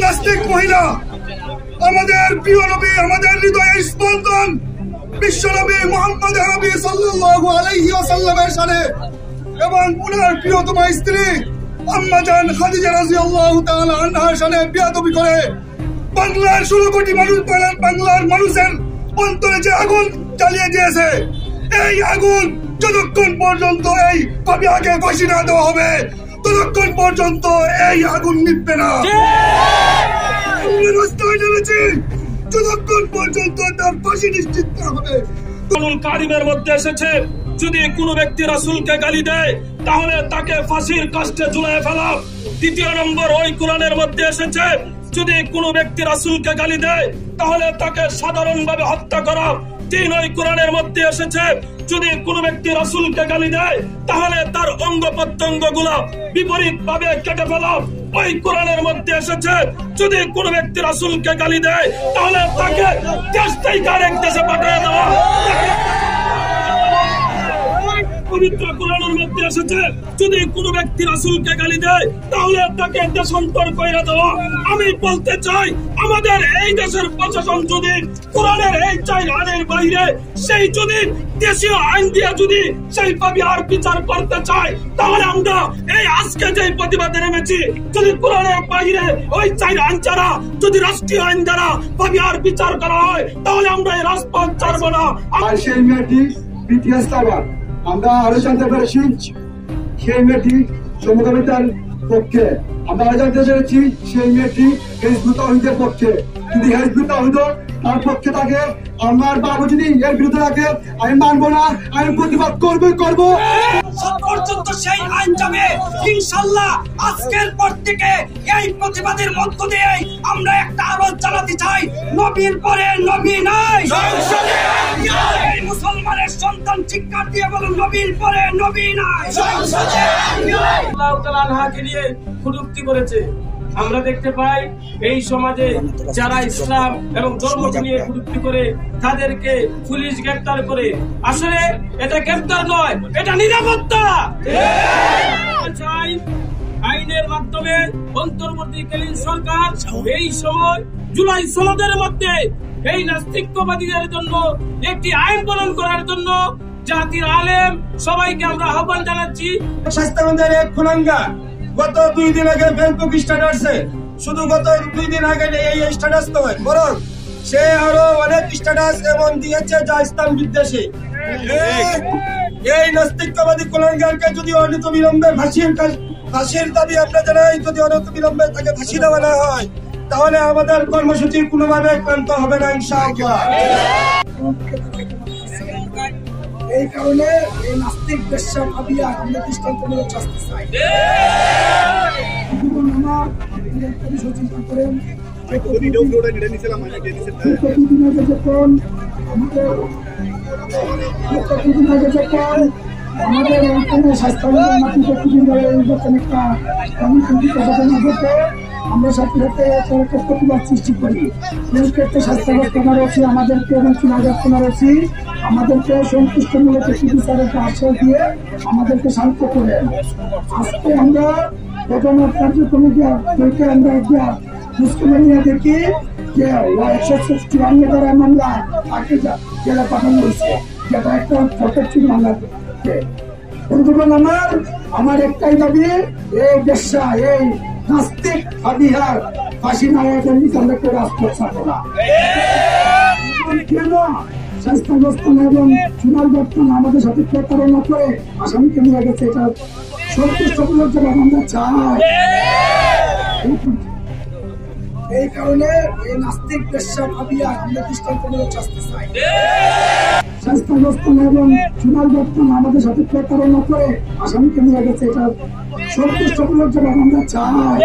নাস্তিক মহিলা, আমাদের প্রিয় নবী, আমাদের হৃদয়ের স্পন্দন বিশ্বনবী মুহাম্মদ আরবি সাল্লাল্লাহু আলাইহি ওয়াসাল্লামের শানে এবং উনার প্রিয়তমা স্ত্রী আম্মা জান খাদিজা রাদিয়াল্লাহু তাআলা আনহার শানে বেয়াদবি করে বাংলার 16 কোটি মানুষ, বাংলার মানুষের অন্তরে যে আগুন জ্বালিয়ে দিয়েছে, এই আগুন যতক্ষণ পর্যন্ত এই পাপিয়াকে ফাঁসি না দেওয়া হবে ততক্ষণ পর্যন্ত এই আগুন নিভবে না। রাস্তায় নেমেছি যতক্ষণ পর্যন্ত তার ফাঁসি নিশ্চিত না হবে। কোরআনুল কারীমের মধ্যে এসেছে, যদি কোনো ব্যক্তি রাসূলকে গালি দেয় তাহলে তাকে ফাঁসির কাস্টে ঝুলিয়ে ফেলা। দ্বিতীয় নম্বর, ওই কোরআনের মধ্যে এসেছে, যদি কোনো ব্যক্তি রাসূলকে গালি দেয় তাহলে তাকে সাধারণভাবে হত্যা করা। তিন, ওই কোরআনের মধ্যে এসেছে, যদি কোনো ব্যক্তি রাসূলকে গালি দেয় তাহলে তার অঙ্গ প্রত্যঙ্গ গুলা বিপরীত ভাবে কেটে ফেলা। ওই কোরআনের মধ্যে এসেছে, যদি কোনো ব্যক্তি রাসূলকে গালি দেয় তাহলে তাকে দেশ থেকে আরেক দেশে পাঠিয়ে দেওয়া। পবিত্র কোরআনের মধ্যে এসেছে, যদি কোনো ব্যক্তি রাসূলকে গালি দেয় তাহলে তাকে দেশান্তর করে দেওয়া। আমি বলতে চাই, আমাদের এই দেশের প্রশাসন যদি কোরআনের এই 4 আইনের বাইরে সেই যদি দেশীয় আইন দিয়ে যদি সেই পাপিয়ার বিচার করতে চায়, তাহলে আমরা এই আজকে যে প্রতিবাদে নেমেছি, যদি কোরআনের বাইরে ওই 4 আইন ছাড়া যদি রাষ্ট্রীয় আইন দ্বারা পাপিয়ার বিচার করা হয় তাহলে আমরা এই রাজপথ ছাড়বো না। আর সেই মেয়েটি বিটিএস আবার আমরা আরো জানতে পেরেছি সেই মেয়েটি সমকামিতার পক্ষে। আমরা আরো জানতে পেরেছি সেই মেয়েটি হিজবুত তাওহীদের পক্ষে। যদি হিজবুত তাওহীদ তার পক্ষে থাকে, আমার বাবু যদি এর বিরুদ্ধে থাকে, আমি মানবো না, আমি প্রতিবাদ করবো। পর্যন্ত সেই আইন যাবে ইনশাআল্লাহ। আজকের পর থেকে এই প্রতিবাদের মধ্য দিয়ে আমরা একটা আওয়াজ জানাতে চাই, নবীর পরে নবী নাই। এই মুসলমানের সন্তান চিৎকার দিয়ে বলুন, নবীর পরে নবী নাই। আল্লাহ তাআলা আনহাকে নিয়ে কটূক্তি করেছে। আমরা দেখতে পাই এই সমাজে যারা ইসলাম এবং ধর্মকে নিয়ে কটূক্তি করে তাদেরকে পুলিশ গ্রেফতার করে। আসলে এটা গ্রেফতার নয়, এটা নিরাপত্তা। আইনের মাধ্যমে অন্তর্বর্তীকালীন সরকার এই সময় জুলাই সনদের মধ্যে এই নাস্তিকবাদীদের জন্য একটি আইন প্রণয়ন করার জন্য জাতির আলেম সবাইকে আমরা আহ্বান জানাচ্ছি। স্বাস্থ্যমন্ত্রীর এক খুলঙ্গা গত 2 দিন আগে ফেসবুক স্ট্যাটাসে, শুধু গত 2 দিন আগে এই স্ট্যাটাস নয়, বরং সে আরো অনেক স্ট্যাটাস এমন দিয়েছে যা ইসলাম বিদ্বেষী। এই নাস্তিকবাদী কুলাঙ্গারকে যদি অনিত বিলম্বে ফাঁসির দাবি আমরা জানাই, যদি অনিত বিলম্বে তাকে ফাঁসি দেওয়া না হয় তাহলে আমাদের কর্মসূচি কোনোভাবে ক্লান্ত হবে না ইনশাআল্লাহ। এই কারণে এই নাস্তিক বেশ্যা ভাবিয়া আমরা দৃষ্টান্তমূলক শাস্তি চাই। চিন্তা করেন আমাদের স্বাস্থ্য আমরা সাথে সাথে প্রতিবাদ সৃষ্টি করি। ক্ষেত্রে স্বাস্থ্য ব্যবস্থার রয়েছে আমাদেরকে এবং চুনাগার রয়েছে আমাদেরকে সন্তুষ্টমূলক একটি বিচারের আশ্রয় দিয়ে আমাদেরকে শান্ত করে। আজকে আমরা প্রথম কার্যক্রমে আমরা মুসলিমিয়া দেখি যে 154 ধারা মামলা তাকে জেলা পাঠানো হয়েছে, যেটা একটা প্রত্যেকটি মামলা। আমার একটাই দাবি, এই বেশ্যা এই নাস্তিক হাবিহার ফাঁসি নেওয়ার জন্য আমরা কেউ রাজপথ ছাড়বো না। কেন স্বাস্থ্য ব্যবস্থা এবং চুনার বর্তমান আমাদের সাথে প্রতারণা করে আসামিকে নিয়ে গেছে, এটা সন্তুষ্টমূলক জবাব আমরা চাই। এই কারণে এই নাস্তিক বেশ্যা ভাবিয়া আমরা দৃষ্টান্তমূলক শাস্তি চাই। স্বাস্থ্য ব্যবস্থা এবং চুনার বর্তমান আমাদের সাথে প্রতারণা করে আসামিকে নিয়ে গেছে, এটা সন্তুষ্টমূলক জবাব আমরা চাই।